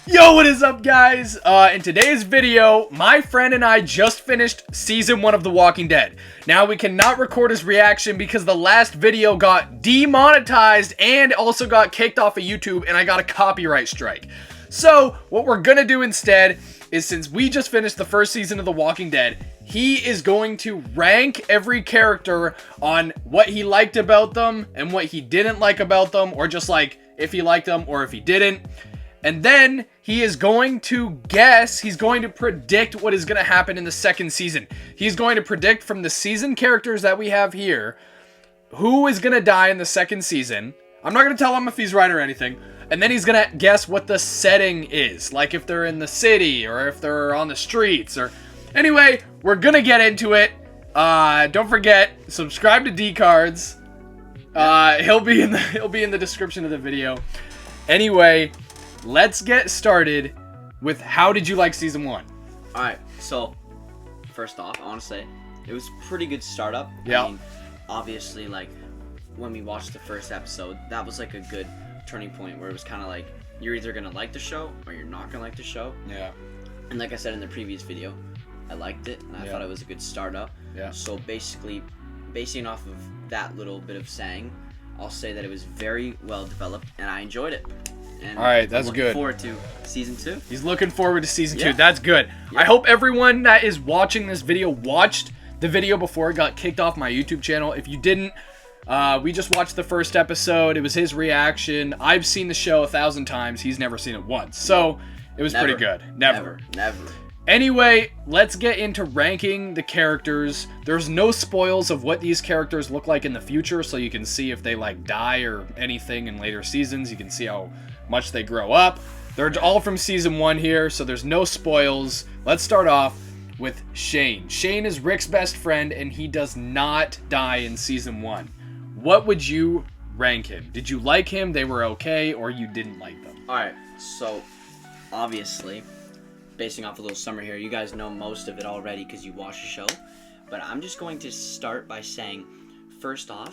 Yo, what is up, guys? In today's video, my friend and I just finished Season 1 of The Walking Dead. Now, we cannot record his reaction because the last video got demonetized and also got kicked off of YouTube, and I got a copyright strike. So, what we're gonna do instead is, since we just finished the first season of The Walking Dead, he is going to rank every character on what he liked about them and what he didn't like about them, or just like if he liked them or if he didn't. And then he is going to guess, he's going to predict what is going to happen in the second season. He's going to predict from the season characters that we have here, who is going to die in the second season. I'm not going to tell him if he's right or anything. And then he's going to guess what the setting is. Like if they're in the city or if they're on the streets or... Anyway, we're going to get into it. Don't forget, subscribe to D-Cards. He'll be in the description of the video. Anyway... Let's get started with how did you like Season 1? Alright, so first off, I want to say it was a pretty good startup. Yeah. I mean, obviously, like, when we watched the first episode, that was like a good turning point where it was kind of like you're either going to like the show or you're not going to like the show. Yeah. And like I said in the previous video, I liked it and I thought it was a good startup. Yeah. So basically, basing off of that little bit of saying, I'll say that it was very well developed and I enjoyed it. And alright, that's looking good. Forward to Season 2. He's looking forward to Season 2. Yeah. That's good. Yeah. I hope everyone that is watching this video watched the video before it got kicked off my YouTube channel. If you didn't, we just watched the first episode. It was his reaction. I've seen the show 1,000 times. He's never seen it once. So, it was pretty good. Never. Anyway, let's get into ranking the characters. There's no spoils of what these characters look like in the future, so you can see if they like die or anything in later seasons. You can see how much they grow up. They're all from Season 1 here, so there's no spoils. Let's start off with Shane. Shane is Rick's best friend, and he does not die in Season 1. What would you rank him? Did you like him, they were okay, or you didn't like them? Alright, so obviously, basing off a little summary here, you guys know most of it already because you watched the show. But I'm just going to start by saying, first off,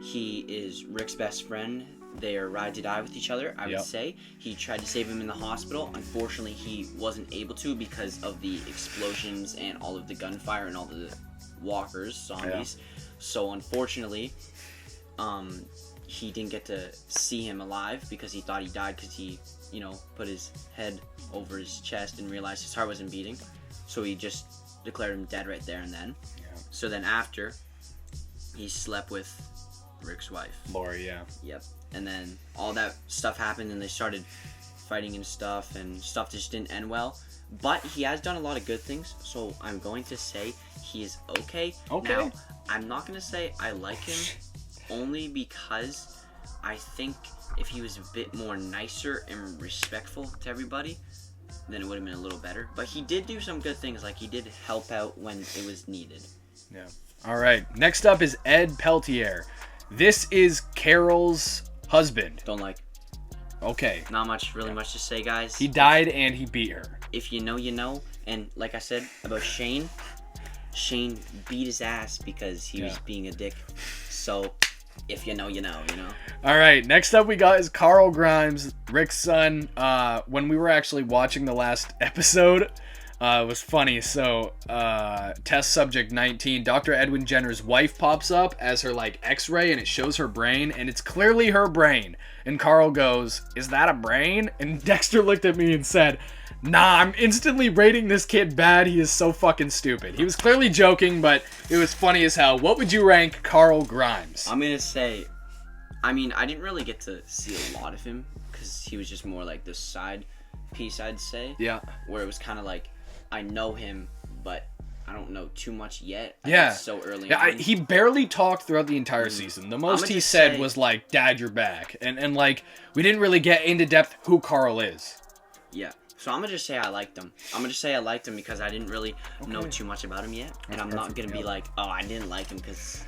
he is Rick's best friend. They are ride to die with each other, I would say. He tried to save him in the hospital. Unfortunately, he wasn't able to because of the explosions and all of the gunfire and all the walkers, zombies. Yeah. So unfortunately, he didn't get to see him alive because he thought he died because he, put his head over his chest and realized his heart wasn't beating. So he just declared him dead right there and then. Yeah. So then after, he slept with Rick's wife. Lori, yeah. Yep. And then all that stuff happened and they started fighting and stuff just didn't end well. But he has done a lot of good things, so I'm going to say he is okay. Okay. Now, I'm not going to say I like him only because I think if he was a bit more nicer and respectful to everybody, then it would have been a little better. But he did do some good things, like he did help out when it was needed. Yeah. All right. Next up is Ed Peltier. This is Carol's husband. Don't like. Okay. Not much, really much to say, guys. He died and he beat her. If you know, you know. And like I said about Shane beat his ass because he was being a dick. So, if you know, you know. All right. Next up we got is Carl Grimes, Rick's son. When we were actually watching the last episode, it was funny. So, test subject 19, Dr. Edwin Jenner's wife pops up as her like x-ray and it shows her brain and it's clearly her brain. And Carl goes, "Is that a brain?" And Dexter looked at me and said, "Nah, I'm instantly rating this kid bad. He is so fucking stupid." He was clearly joking, but it was funny as hell. What would you rank Carl Grimes? I'm going to say, I didn't really get to see a lot of him because he was just more like this side piece, I'd say. Yeah. Where it was kind of like, I know him, but I don't know too much yet. Yeah. It's so early on. He barely talked throughout the entire season. The most he said was like, "Dad, you're back." And like, we didn't really get into depth who Carl is. Yeah. So I'm going to just say I liked him. I'm going to say I liked him because I didn't really know too much about him yet. And I'm not going to be like, oh, I didn't like him because,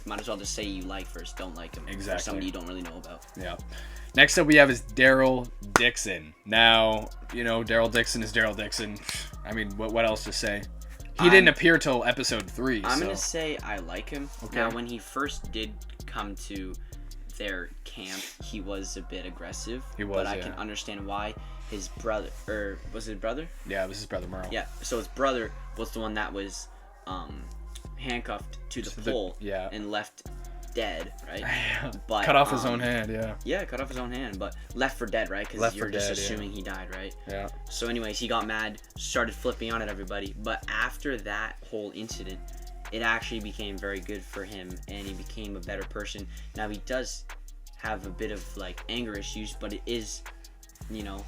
might as well just say you like first, don't like him. Exactly. For somebody you don't really know about. Yeah. Next up we have is Daryl Dixon. Now, Daryl Dixon is Daryl Dixon. What else to say? He didn't appear till episode 3. I'm going to say I like him. Okay. Now, when he first did come to their camp, he was a bit aggressive. He was, but I can understand why. his brother, or was it his brother? Yeah, it was his brother Merle. Yeah. So his brother was the one that was handcuffed to the pole. Yeah. And left dead, right? But cut off his own hand. Yeah. Yeah, cut off his own hand, but left for dead, right? Because you're just assuming he died, right? Yeah. So, anyways, he got mad, started flipping on at everybody. But after that whole incident, it actually became very good for him, and he became a better person. Now he does have a bit of like anger issues, but it is, you know,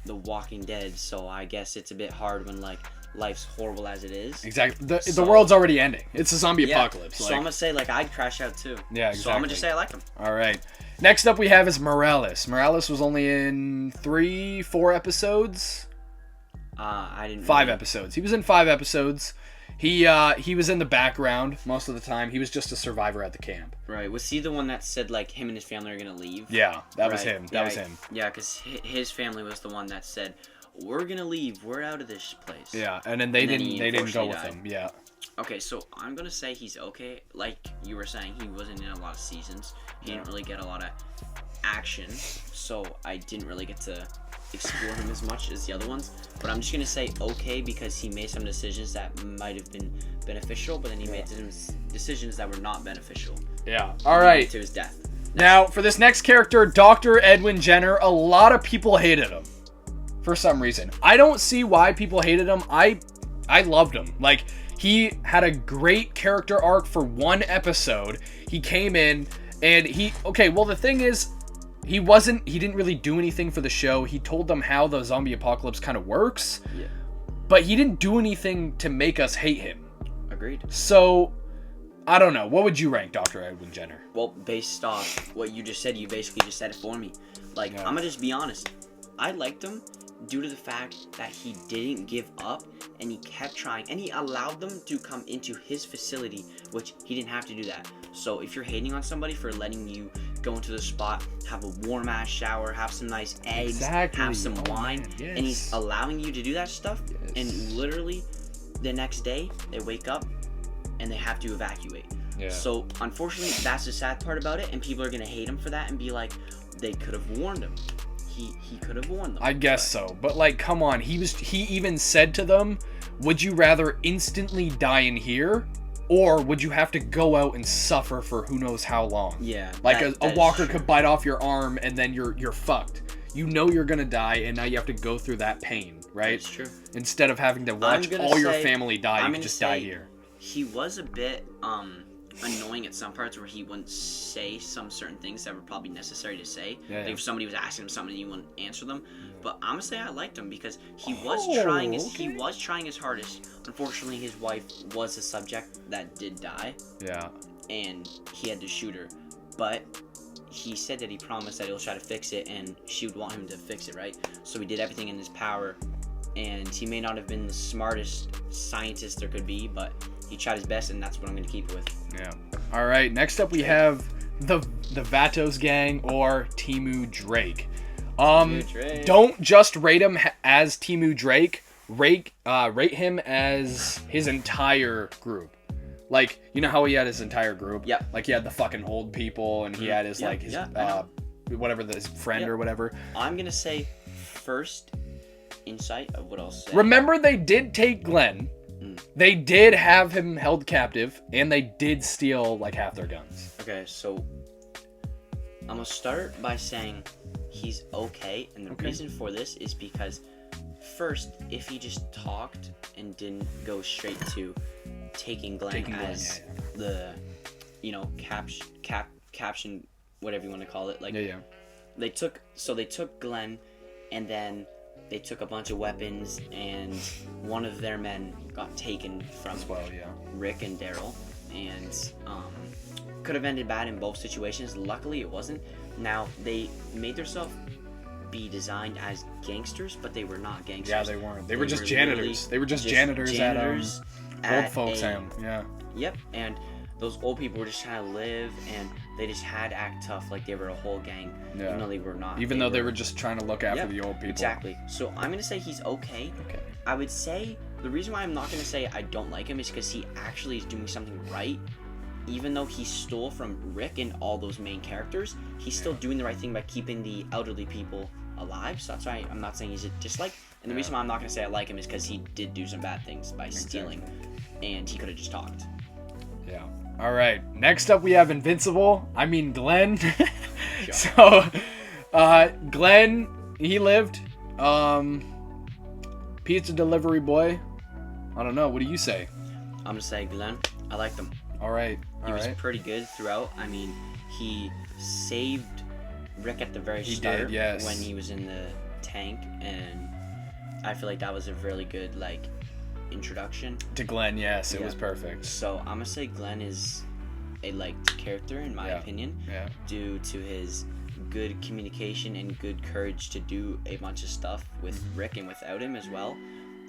The Walking Dead. So I guess it's a bit hard when like life's horrible as it is. Exactly. The world's already ending. It's a zombie apocalypse. So I'm gonna say like I'd crash out too. Yeah, exactly. So I'm gonna just say I like him. All right. Next up we have is Morales. Morales was only in 3-4 episodes. I didn't. 5 episodes. He was in 5 episodes. He was in the background most of the time. He was just a survivor at the camp. Right. Was he the one that said like him and his family are gonna leave? Yeah, that was him. That was him. Yeah, because his family was the one that said, "We're gonna leave. We're out of this place." Yeah, and then they didn't go with him. Yeah. Okay, so I'm gonna say he's okay. Like you were saying, he wasn't in a lot of seasons. He didn't really get a lot of action, so I didn't really get to explore him as much as the other ones. But I'm just gonna say okay because he made some decisions that might have been beneficial, but then he made some decisions that were not beneficial. Yeah. All right. To his death. Now for this next character, Dr. Edwin Jenner, a lot of people hated him for some reason. I don't see why people hated him. I loved him. Like, he had a great character arc for 1 episode. He came in and the thing is, he didn't really do anything for the show. He told them how the zombie apocalypse kind of works. Yeah. But he didn't do anything to make us hate him. Agreed. So, I don't know. What would you rank Dr. Edwin Jenner? Well, based off what you just said, you basically just said it for me. Like, I'm gonna just be honest. I liked him due to the fact that he didn't give up and he kept trying and he allowed them to come into his facility, which he didn't have to do that. So if you're hating on somebody for letting you go into the spot, have a warm ass shower, have some nice eggs, have some wine, and he's allowing you to do that stuff, and literally the next day they wake up and they have to evacuate. So unfortunately that's the sad part about it, and people are gonna hate him for that and be like, they could have warned him. He could have warned them. I guess so, but like, come on. He even said to them, would you rather instantly die in here, or would you have to go out and suffer for who knows how long? Yeah. Like a walker could bite off your arm and then you're fucked. You know you're gonna die, and now you have to go through that pain, right? That's true. Instead of having to watch all your family die, you can just die here. He was a bit annoying at some parts where he wouldn't say some certain things that were probably necessary to say. Like if somebody was asking him something, he wouldn't answer them. But I'm gonna say I liked him because he was trying his hardest. Unfortunately, his wife was a subject that did die. Yeah. And he had to shoot her, but he said that he promised that he'll try to fix it, and she would want him to fix it, right? So he did everything in his power, and he may not have been the smartest scientist there could be, but he tried his best, and that's what I'm going to keep it with. Yeah. All right. Next up, we have the Vatos gang, or Timu Drake. Don't just rate him as Timu Drake. Rate him as his entire group. Like, you know how he had his entire group? Yeah. Like, he had the fucking old people, and he had his whatever, his friend or whatever. I'm gonna say first insight of what I'll say. Remember, they did take Glenn. They did have him held captive, and they did steal like half their guns. Okay, so I'm gonna start by saying he's okay, and the reason for this is because first, if he just talked and didn't go straight to taking Glenn as the, you know, caption, whatever you want to call it, like they took Glenn, and then they took a bunch of weapons, and one of their men got taken from Rick and Daryl, and could have ended bad in both situations. Luckily, it wasn't. Now, they made themselves be designed as gangsters, but they were not gangsters. Yeah, they weren't. They were just janitors. They were just janitors at old folks' home. Yeah. Yep, and those old people were just trying to live, and they just had to act tough like they were a whole gang, even though they were not. Even though they were just trying to look after the old people. Exactly. So I'm going to say he's okay. Okay. I would say the reason why I'm not going to say I don't like him is because he actually is doing something right. Even though he stole from Rick and all those main characters, he's still doing the right thing by keeping the elderly people alive. So that's why I'm not saying he's a dislike. And the reason why I'm not gonna say I like him is because he did do some bad things by stealing, and he could have just talked. Yeah. All right. Next up, we have Invincible. I mean, Glenn. So, Glenn, he lived. Pizza delivery boy. I don't know. What do you say? I'm gonna say Glenn. I liked him. All right. He was pretty good throughout. I mean, he saved Rick at the very start did, yes. when he was in the tank, and I feel like that was a really good introduction To Glenn, yes, it was perfect. So I'm gonna say Glenn is a liked character in my opinion, due to his good communication and good courage to do a bunch of stuff with Rick and without him as well.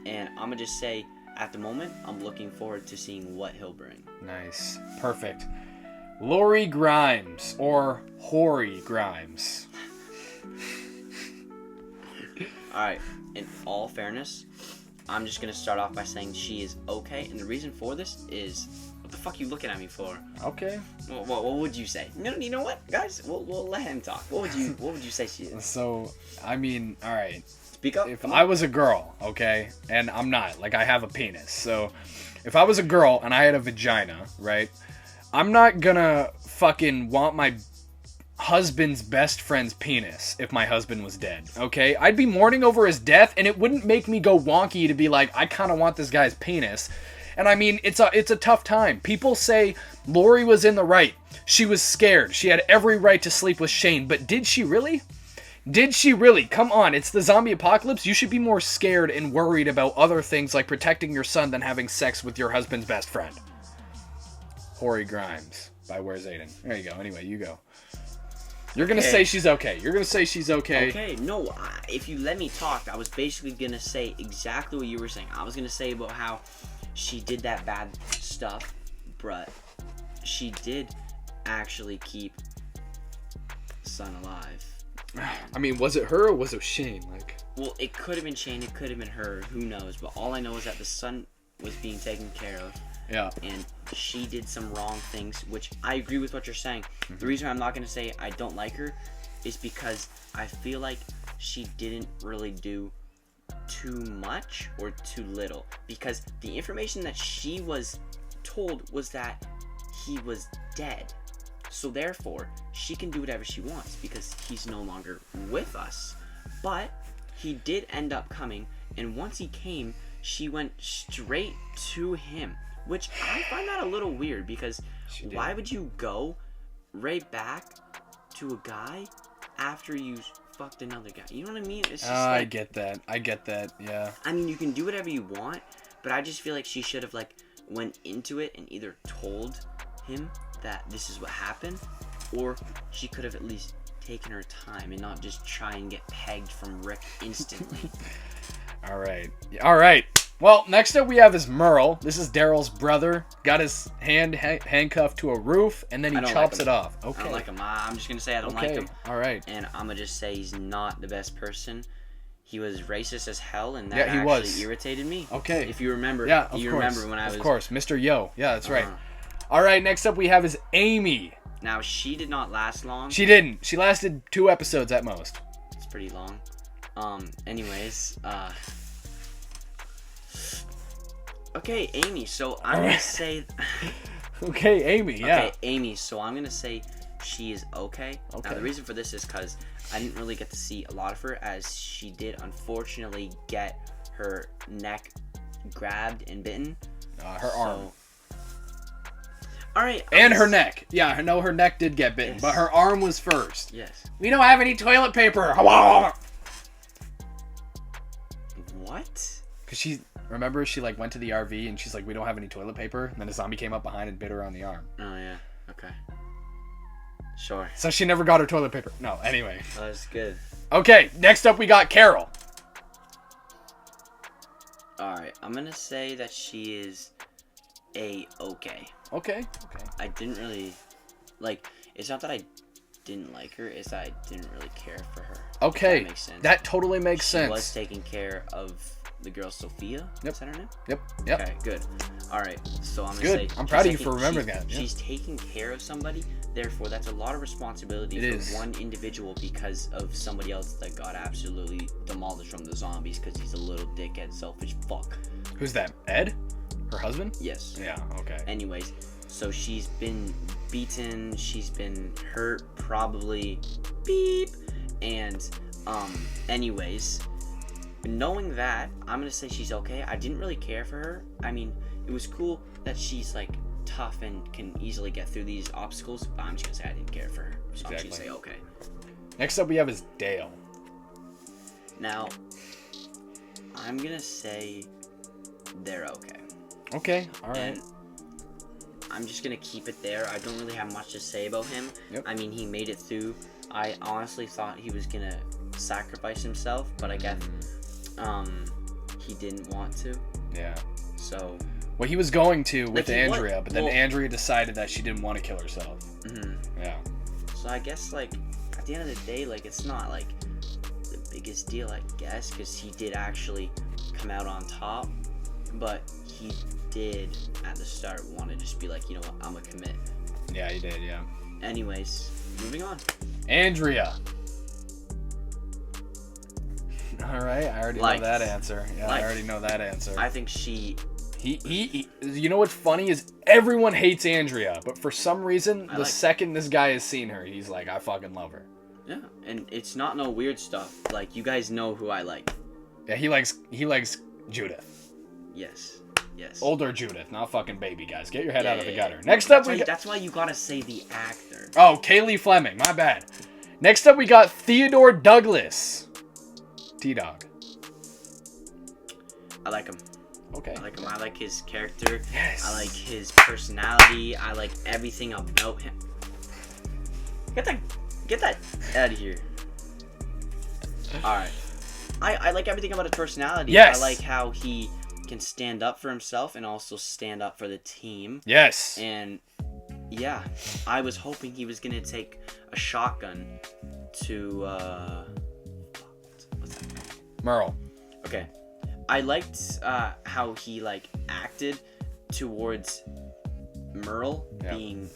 And I'm gonna just say, at the moment, I'm looking forward to seeing what he'll bring. Nice. Perfect. Lori Grimes, or Hoary Grimes. Alright, in all fairness, I'm just gonna start off by saying she is okay, and the reason for this is, what the fuck are you looking at me for? Okay. What would you say? No, you know what, guys? We'll let him talk. What would you say she is? So, I mean, all right. Speak up. If I was a girl, okay, and I'm not, I have a penis. So, if I was a girl and I had a vagina, right, I'm not gonna fucking want my husband's best friend's penis if my husband was dead, okay? I'd be mourning over his death, and it wouldn't make me go wonky to be like, I kind of want this guy's penis. And I mean, it's a tough time. People say Lori was in the right. She was scared. She had every right to sleep with Shane, but did she really? Did she really? Come on, it's the zombie apocalypse. You should be more scared and worried about other things like protecting your son than having sex with your husband's best friend. Hoary Grimes by Where's Aiden. There you go. Anyway, you go. You're going to say she's okay. You're going to say she's okay. Okay, no, if you let me talk, I was basically going to say exactly what you were saying. I was going to say about how she did that bad stuff, but she did actually keep son alive. I mean, was it her or was it Shane? Well, it could have been Shane, it could have been her, who knows, but all I know is that the son was being taken care of. Yeah. And she did some wrong things, which I agree with what you're saying. The reason I'm not going to say I don't like her is because I feel like she didn't really do too much or too little. Because the information that she was told was that he was dead. So therefore, she can do whatever she wants because he's no longer with us. But he did end up coming, and once he came, she went straight to him. Which I find that a little weird because why would you go right back to a guy after you fucked another guy? You know what I mean? It's just I get that. Yeah. I mean, you can do whatever you want, but I just feel like she should have went into it and either told him that this is what happened, or she could have at least taken her time and not just try and get pegged from Rick instantly. All right. Well, next up we have is Merle. This is Daryl's brother. Got his hand handcuffed to a roof, and then he chops it off. Okay. I don't like him. I'm just going to say I don't like him. All right. And I'm going to just say he's not the best person. He was racist as hell, and that actually irritated me. Okay. If you remember. Yeah, of course. Remember when I was... Of course, Mr. Yo. Yeah, that's right. All right, next up we have is Amy. Now, she did not last long. She didn't. She lasted 2 episodes at most. It's pretty long. Anyways, okay, Amy. So I'm gonna say. Okay, Amy. Yeah. Okay, Amy. So I'm gonna say she is okay. Now the reason for this is because I didn't really get to see a lot of her, as she did unfortunately get her neck grabbed and bitten. Her arm. All right. And her neck. Yeah, I know her neck did get bitten, but her arm was first. Yes. We don't have any toilet paper. What? Because remember she went to the RV and she's like, we don't have any toilet paper, and then a zombie came up behind and bit her on the arm. Oh yeah. Okay. Sure. So she never got her toilet paper. No, anyway. Oh, that's good. Okay, next up we got Carol. Alright, I'm gonna say that she is okay. Okay. I didn't really it's not that I didn't like her, it's that I didn't really care for her. Okay. That makes sense. That totally makes sense. She was taking care of the girl Sophia. Yep. Is that her name? Yep. Okay, good. All right, so I'm gonna Good. say I'm proud of you she's for remembering she's- that, yeah. She's taking care of somebody. Therefore, that's a lot of responsibility It for is. one individual because of somebody else that got absolutely demolished from the zombies because he's a little dickhead, selfish fuck. Who's that? Ed? Her husband? Yes. Yeah. Okay. Anyways, so she's been beaten, she's been hurt, probably beep, and anyways, knowing that, I'm gonna say she's okay. I didn't really care for her. I mean, it was cool that she's like tough and can easily get through these obstacles, but I'm just gonna say I didn't care for her. So I'm just gonna say okay. Next up we have is Dale. Now, I'm gonna say they're okay. Okay. All right. And I'm just gonna keep it there. I don't really have much to say about him. Yep. I mean, he made it through. I honestly thought he was gonna sacrifice himself, but I guess he didn't want to. Yeah. So. Well, he was going to Like, with he Andrea, was- but then well- Andrea decided that she didn't want to kill herself. Mhm. Yeah. So I guess like at the end of the day, like it's not like the biggest deal, I guess, because he did actually come out on top, but he did at the start want to just be like, you know what, I'm gonna commit. Yeah, he did. Yeah. Anyways, moving on. Andrea. All right. I already Liked. know that answer. Yeah, Liked. I already know that answer. I think she. He you know what's funny is everyone hates Andrea, but for some reason, the like- second this guy has seen her, he's like, I fucking love her. Yeah, and it's not no weird stuff. Like you guys know who I like. Yeah, he likes Judith. Yes. Yes. Older Judith, not fucking baby, guys. Get your head Yeah, out of the yeah, gutter. yeah. Next up, That's why you gotta say the actor. Oh, Kaylee Fleming. My bad. Next up, we got Theodore Douglas. T-Dog. I like him. Okay. I like him. I like his character. Yes. I like his personality. I like everything about him. Get that out of here. All right. I like everything about his personality. Yes. I like how he can stand up for himself and also stand up for the team. Yes. And yeah, I was hoping he was gonna take a shotgun to what's that? Merle. Okay. I liked how he like acted towards Merle Yeah. being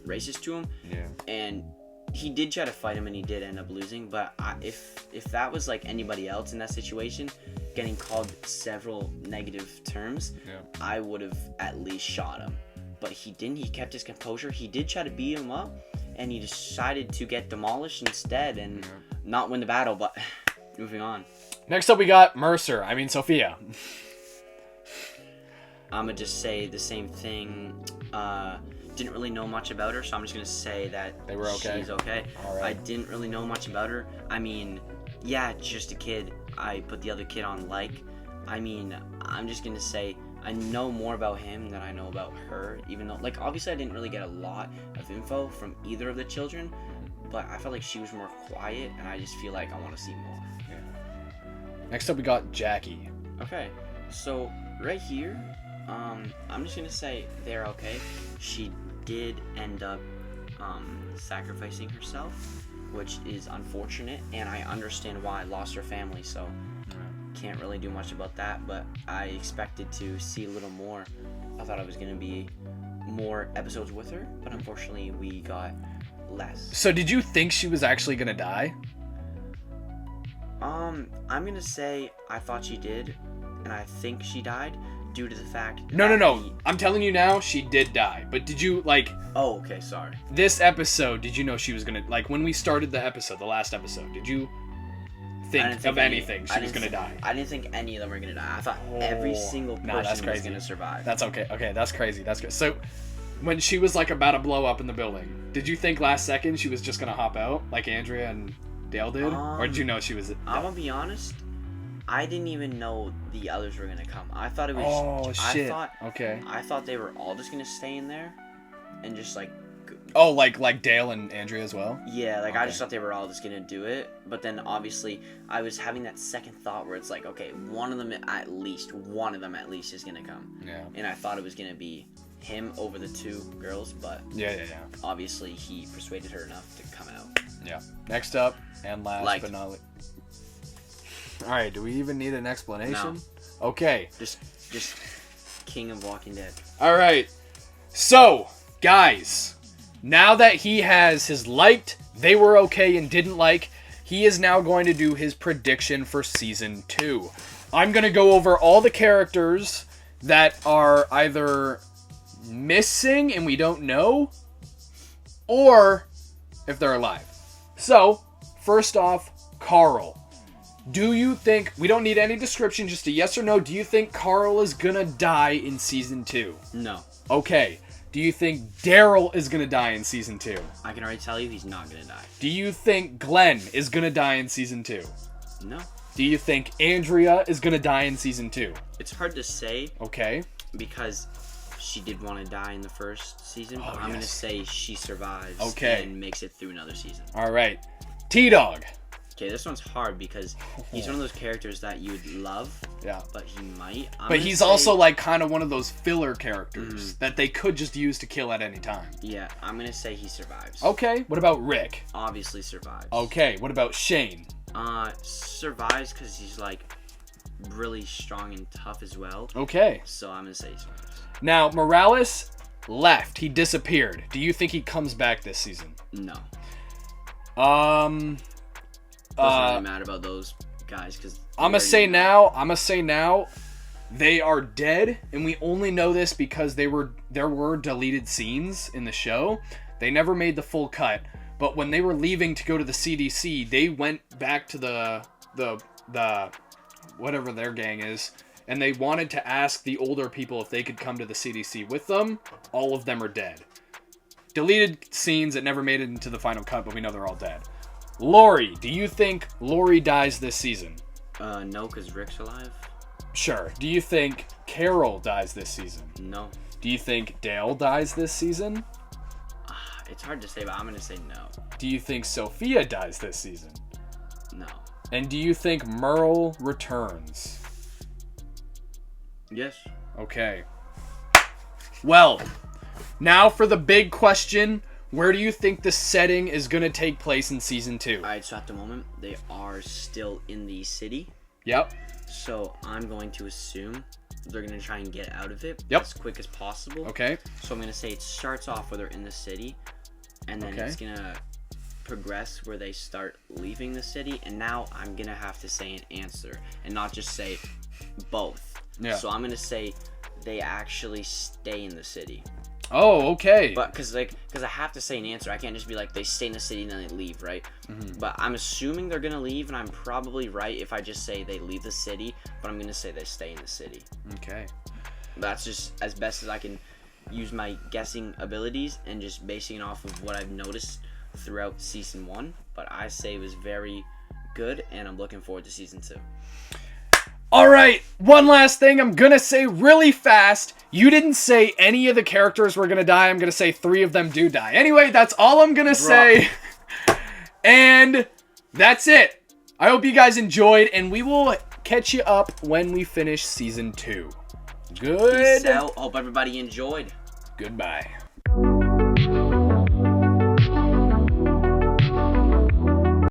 racist to him, Yeah. and he did try to fight him and he did end up losing. But if that was like anybody else in that situation, getting called several negative terms, Yeah. I would have at least shot him. But he didn't. He kept his composure. He did try to beat him up, and he decided to get demolished instead and not win the battle. But moving on. Next up, we got Mercer. I mean, Sophia. I'm gonna just say the same thing. Didn't really know much about her, so I'm just gonna say that They were okay? she's okay. All right. I didn't really know much about her. I mean, yeah, just a kid. I put the other kid on like. I mean, I'm just gonna say I know more about him than I know about her, even though, like, obviously I didn't really get a lot of info from either of the children, but I felt like she was more quiet, and I just feel like I want to see more. Yeah. Next up, we got Jackie. Okay, so right here, I'm just gonna say they're okay. She did end up sacrificing herself, which is unfortunate, and I understand why. Lost her family, so can't really do much about that, but I expected to see a little more. I thought I was gonna be more episodes with her, but unfortunately we got less. So, did you think she was actually gonna die? I'm gonna say I thought she did, and I think she died due to the fact No. that I'm telling you now, she did die. But did you, like, Oh, okay, sorry. this episode, did you know she was gonna, like, when we started the episode, the last episode, did you I think didn't of any- anything I she was didn't gonna think- die? I didn't think any of them were gonna die. I thought every single person Nah, that's was crazy. gonna survive. That's okay. Okay, that's crazy. That's good. So, when she was, like, about to blow up in the building, did you think last second she was just gonna hop out, like Andrea and Dale did? Or did you know she was... I'm gonna be honest. I didn't even know the others were gonna come. I thought it was. Oh, shit. I thought they were all just gonna stay in there, and just like. Oh, like Dale and Andrea as well? Yeah, like I Okay. just thought they were all just gonna do it, but then obviously I was having that second thought where it's like, okay, one of them at least is gonna come, Yeah. and I thought it was gonna be him over the two girls, but Yeah. obviously he persuaded her enough to come out. Yeah. Next up, and last Like- but not least... All right, do we even need an explanation? No. Okay. Just King of Walking Dead. All right. So, guys, now that he has his liked, they were okay, and didn't like, he is now going to do his prediction for season 2. I'm going to go over all the characters that are either missing and we don't know, or if they're alive. So, first off, Carl. Do you think, we don't need any description, just a yes or no, do you think Carl is gonna die in season 2? No. Okay. Do you think Daryl is gonna die in season 2? I can already tell you he's not gonna die. Do you think Glenn is gonna die in season 2? No. Do you think Andrea is gonna die in season 2? It's hard to say Okay. because she did want to die in the first season, but I'm gonna yes. say she survives Okay. and makes it through another season. Alright. T-Dog. Okay, this one's hard because he's one of those characters that you would love, Yeah. but he might. But he's also like kind of one of those filler characters that they could just use to kill at any time. Yeah, I'm gonna say he survives. Okay. What about Rick? Obviously survives. Okay. What about Shane? Survives because he's like really strong and tough as well. Okay. So I'm gonna say he survives. Now, Morales left. He disappeared. Do you think he comes back this season? No. Um... Doesn't really matter about those guys because I'm gonna say now, they are dead, and we only know this because there were deleted scenes in the show. They never made the full cut, but when they were leaving to go to the CDC, they went back to the whatever their gang is, and they wanted to ask the older people if they could come to the CDC with them. All of them are dead. Deleted scenes that never made it into the final cut, but we know they're all dead. Lori, do you think Lori dies this season? No, because Rick's alive. Sure. Do you think Carol dies this season? No. Do you think Dale dies this season? It's hard to say, but I'm gonna say no. Do you think Sophia dies this season? No. And do you think Merle returns? Yes. Okay. Well, now for the big question. Where do you think the setting is going to take place in season 2? Alright, so at the moment, they are still in the city. Yep. So I'm going to assume they're going to try and get out of it Yep. as quick as possible. Okay. So I'm going to say it starts off where they're in the city, and then it's going to progress where they start leaving the city, and now I'm going to have to say an answer and not just say both. Yeah. So I'm going to say they actually stay in the city. Oh, okay. But because I have to say an answer, I can't just be like they stay in the city and then they leave, right? But I'm assuming they're gonna leave, and I'm probably right if I just say they leave the city. But I'm gonna say they stay in the city. Okay. That's just as best as I can use my guessing abilities and just basing it off of what I've noticed throughout season 1. But I say it was very good, and I'm looking forward to season 2. All right, one last thing I'm going to say really fast. You didn't say any of the characters were going to die. I'm going to say 3 of them do die. Anyway, that's all I'm going to say. And that's it. I hope you guys enjoyed, and we will catch you up when we finish season 2. Good. Peace out. Hope everybody enjoyed. Goodbye.